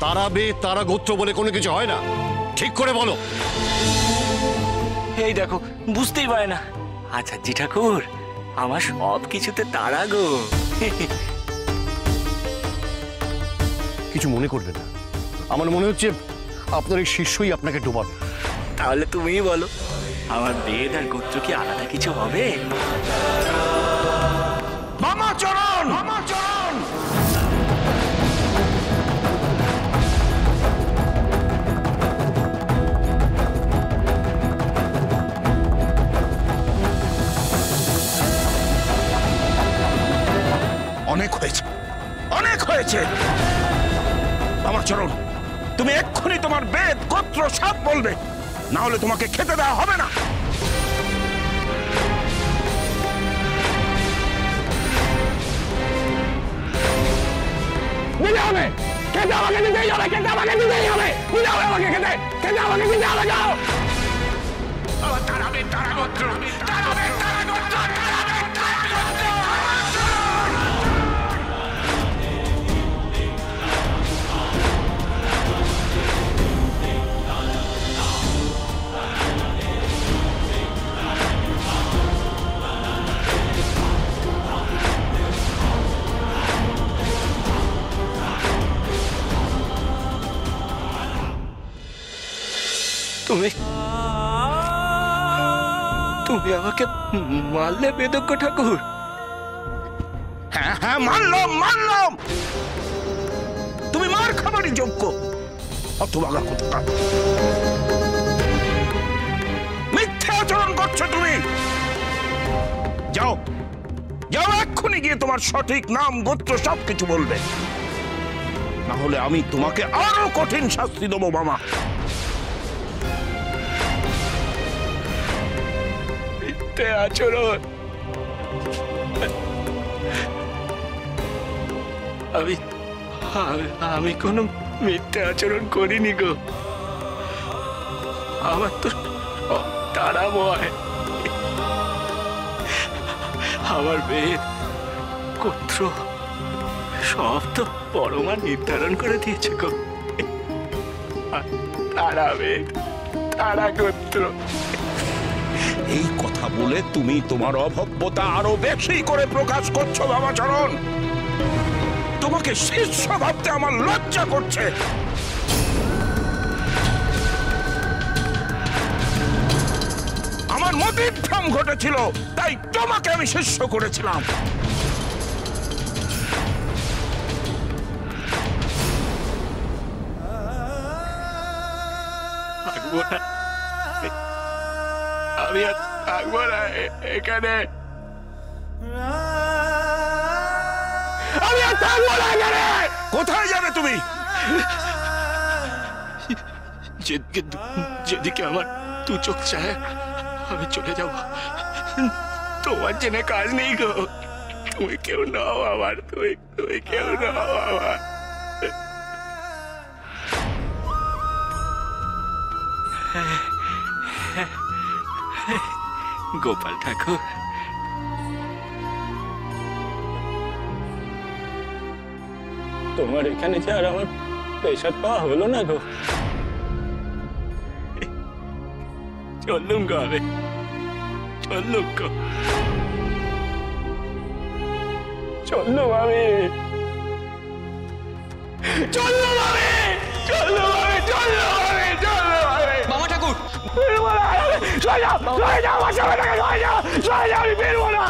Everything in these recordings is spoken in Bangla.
তারা বে তারা গোত্র বলে কোনো কিছু হয় না, ঠিক করে বলো। এই দেখো, বুঝতেই পারে না। আচ্ছা জি ঠাকুর, আমার সব কিছুতে তারা গো। কিছু মনে করবে না, আমার মনে হচ্ছে আপনার এই শিষ্যই আপনাকে ডোবাবে। তাহলে তুমিই বলো, আমার বেদ আর গোত্র কি আলাদা কিছু হবে? বামাচরণ, বামাচরণ! অনেক হয়েছে, অনেক হয়েছে। বামাচরণ, তুমি এক্ষুনি তোমার বেদ গোত্র সব বলবে, না হলে তোমাকে খেতে দেওয়া হবে না। দিতে হবে, খেতে আমাকে দিতেই হবে, খেতে আমাকে দিতেই হবে, দিতে হবে আমাকে খেতে, খেতে আমাকে দিতে হবে। যাও তারাবে তারা গোত্র, তারাবে তারা গোত্র, তারাবে তারা গোত্র। তুমি তুমি আমাকে মারলে বেদজ্ঞ ঠাকুর? হ্যাঁ হ্যাঁ, মানলাম মানলাম, তুমি মার খাবারই যোগ্য। হতভাগা কোথাকার, মিথ্যা আচরণ করছো তুমি। যাও যাও, এক্ষুনি গিয়ে তোমার সঠিক নাম গোত্র সবকিছু বলবে, না হলে আমি তোমাকে আরো কঠিন শাস্তি দেবো। মামা, মিথ্যে আচরণ? আমি আমি কোনো মিথ্যে আচরণ করিনি গো। আমার তো তারাময়, আমার বেদ গোত্র সব তো পরমা নির্ধারণ করে দিয়েছে গো। তারা বেদ, তারা গোত্র। এই কথা বলে তুমি তোমার অভব্যতা আরো বেশি করে প্রকাশ করছো বামাচরণ। তোমাকে শিষ্য ভাবতে আমার লজ্জা করছে। আমার মতিভ্রম ঘটেছিল, তাই তোমাকে আমি শিষ্য করেছিলাম। আমি আর থাকবো না এখানে, আমি আর থাকবো না এখানে। কোথায় যাবে তুমি? যেদিকে আমার দু চোখ চায় আমি চলে যাব। তোমার জেনে কাজ নেই গো, তুমি কেউ নাও আমার, তুমি কেউ নাও আমার। গোপাল ঠাকুর, তোমার এখানে যে আর আমার পেশাদ পাওয়া হলো না গো। চললুম গো, আমি চললুম গো, চললুম আমি, চললুম আমি, চললুম আমি, চললুম আমি, চললুম আমি। মামা ঠাকুর,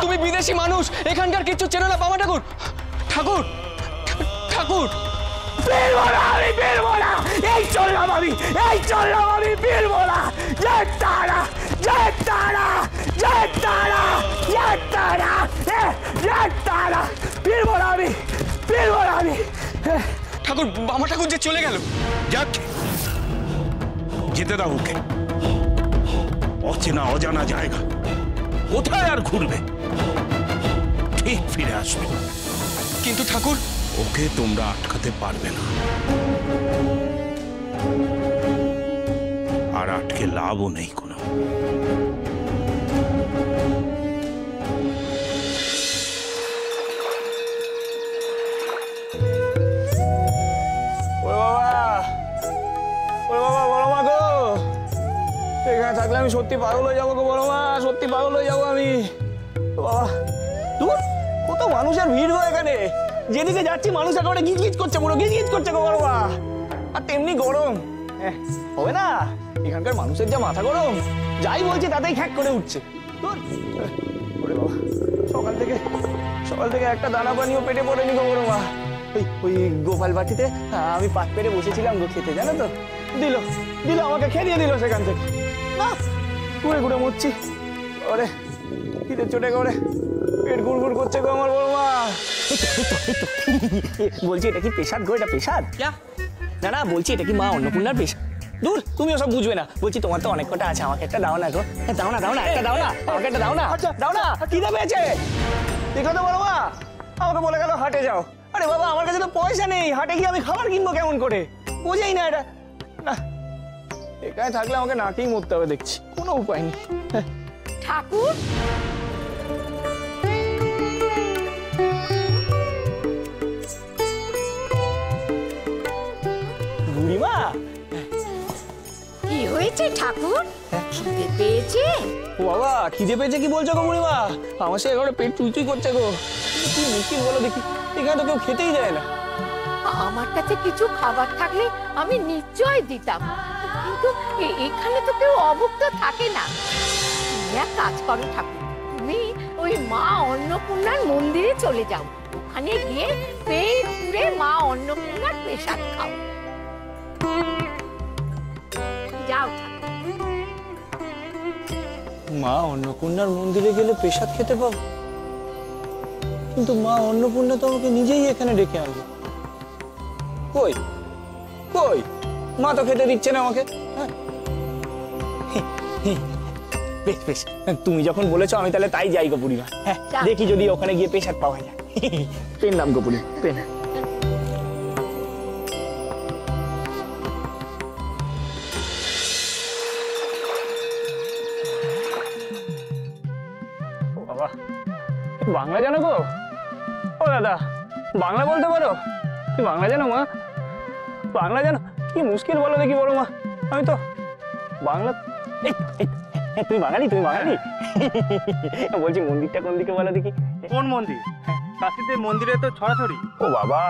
তুমি বিদেশি মানুষ, এখানকার কিচ্ছু চেনো না। মামা ঠাকুর, ঠাকুর ঠাকুর, এই চললাম আমি, এই চললাম আমি, ফিরবো না। জয় তারা, জয় তারা, জয় তারা, জয় তারা, জয় তারা, ফিরবো না আমি, ফিরবো না আমি। ঠাকুর, মামা ঠাকুর যে চলে গেল। যাক, যেতে দাও ওকে। অচেনা অজানা জায়গা, কোথায় আর ঘুরবে? ঠিক ফিরে আসবে। কিন্তু ঠাকুর, ওকে তোমরা আটকাতে পারবে না, আর আটকে লাভও নেই কোনো। ও বাবা, এখানে থাকলে আমি সত্যি পাগল হয়ে যাবো গো বড় মা, সত্যি পাগল হয়ে যাবো আমি। বাবা দূর, কত মানুষের ভিড় গো এখানে, যেদিকে যাচ্ছি মানুষ একেবারে গিজ গিজ করছে, পুরো গিজ গিজ করছে গো বড় মা। আর তেমনি গরম, হবে না, এখানকার মানুষের যা মাথা গরম, যাই বলছে তাতেই খ্যাক করে উঠছে। দূর, ওরে বাবা, সকাল থেকে একটা দানা পানিও পেটে পড়েনি গো বড় মা। ওই গোপাল বাটিতে আমি পাত পেরে বসেছিলাম গো খেতে, জানো তো, দিল আমাকে খেয়ে দিল সেখান থেকে। না, ঘুরে ঘুরে মরছি, ওরে খিদে চটে করে পেট গুড় করছে গো আমার বড় মা। বলছি এটা কি পেশাদ গো, এটা পেশাদ? না বলছি এটা কি মা অন্নপূর্ণার পেশাদ? দূর, তুমি ওসব বুঝবে না। বলছি তোমার তো অনেক কটা আছে, আমাকে একটা দাও না গো। দাও না, একটা দাও না, আমাকে একটা দাও না, খিদে পেয়েছে। দেখো তো বড় মা, আমাকে বলে গেল হাটে যাও। আরে বাবা, আমার কাছে তো পয়সা নেই, হাটে গিয়ে আমি খাবার কিনবো কেমন করে? বোঝাই না এটা। না, এখানে থাকলে আমাকে নাকেই মরতে হবে দেখছি, কোনো উপায় নেই। ঠাকুর, বুড়িমা, কি হয়েছে ঠাকুর? খিদে পেয়েছে? ও বাবা, খিদে পেয়েছে কি বলছো গো বুড়িমা? আমার সে একেবারে পেট চুইচুই করছে গো। কি মুশকিল বলো দেখি, এখানে তো কেউ খেতেই দেয় না। আমার কাছে কিছু খাবার থাকলে আমি নিশ্চয় দিতাম, কিন্তু এখানে তো কেউ অভুক্ত থাকে না। তুমি এক কাজ করো ঠাকুর, তুমি ওই মা অন্নপূর্ণার মন্দিরে চলে যাও, ওখানে গিয়ে পেট পুরে মা অন্নপূর্ণার প্রসাদ খাও। যাও ঠাকুর। মা অন্নপূর্ণার মন্দিরে গেলে প্রসাদ খেতে পাবো, কিন্তু মা অন্নপূর্ণা তো আমাকে নিজেই এখানে ডেকে আনলো। কই কই, মা তো খেতে দিচ্ছে না আমাকে। বেশ বেশ, তুমি যখন বলেছো আমি তাহলে তাই যাই গো বুড়িমা। হ্যাঁ, দেখি যদি ওখানে গিয়ে প্রসাদ পাওয়া যায়। পেন নাম গো বুড়ি, পেন। বাবা, বাংলা জানো গো? ও দাদা, বাংলা বলতে পারো? কি বাংলা জানো মা? বাংলা জানো? কি মুশকিল বলো দেখি বড় মা, আমি তো বাংলা। তুমি বাঙালি? বলছি মন্দিরটা কোন দিকে বলো দেখি। কোন মন্দির? কাশীতে মন্দিরে তো ছড়াছড়ি। ও বাবা,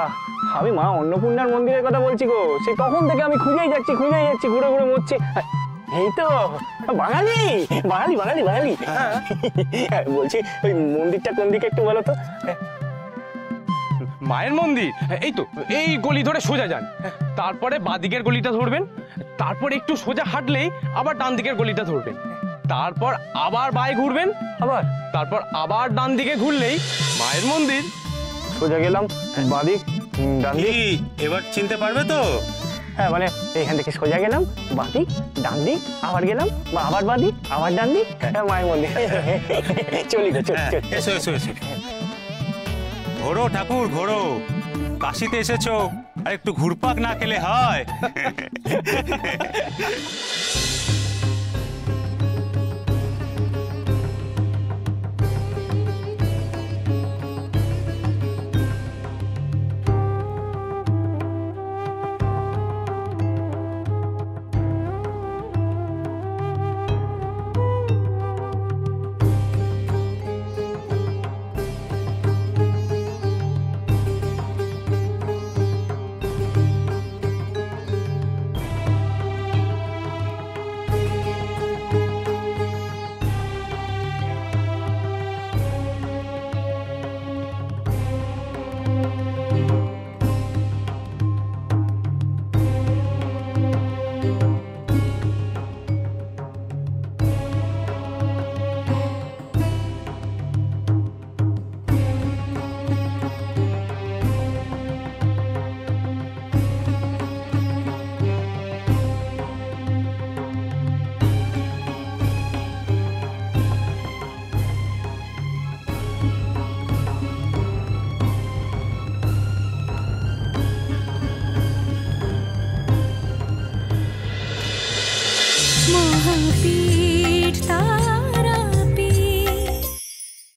আমি মা অন্নপূর্ণার মন্দিরের কথা বলছি গো। সেই তখন থেকে আমি খুঁজেই যাচ্ছি, ঘুরে ঘুরে মরছি। এই তো বাঙালি। বলছি ওই মন্দিরটা কোন দিকে একটু বলো তো। মায়ের মন্দির এই তো, এই গলি ধরে সোজা যান, তারপরে বাঁদিকের গলিটা ধরবেন, তারপর একটু সোজা হাঁটলেই আবার ডান দিকের গলিটা ধরবেন, তারপর আবার বাঁয়ে ঘুরবেন, তারপর আবার ডান দিকে ঘুরলেই মায়ের মন্দির। সোজা গেলাম, বাঁদিক, ডান দিক। এবার চিনতে পারবে তো? হ্যাঁ, মানে এখান থেকে সোজা গেলাম, বাঁদিক, ডান দিক, আবার গেলাম, বা আবার বাঁদিক, আবার ডান দিক, মায়ের মন্দির। চলি গো, চল। এসো। ঘোরো ঠাকুর, ঘোরো, কাশিতে এসেছো, আর একটু ঘুরপাক না খেলে হয়?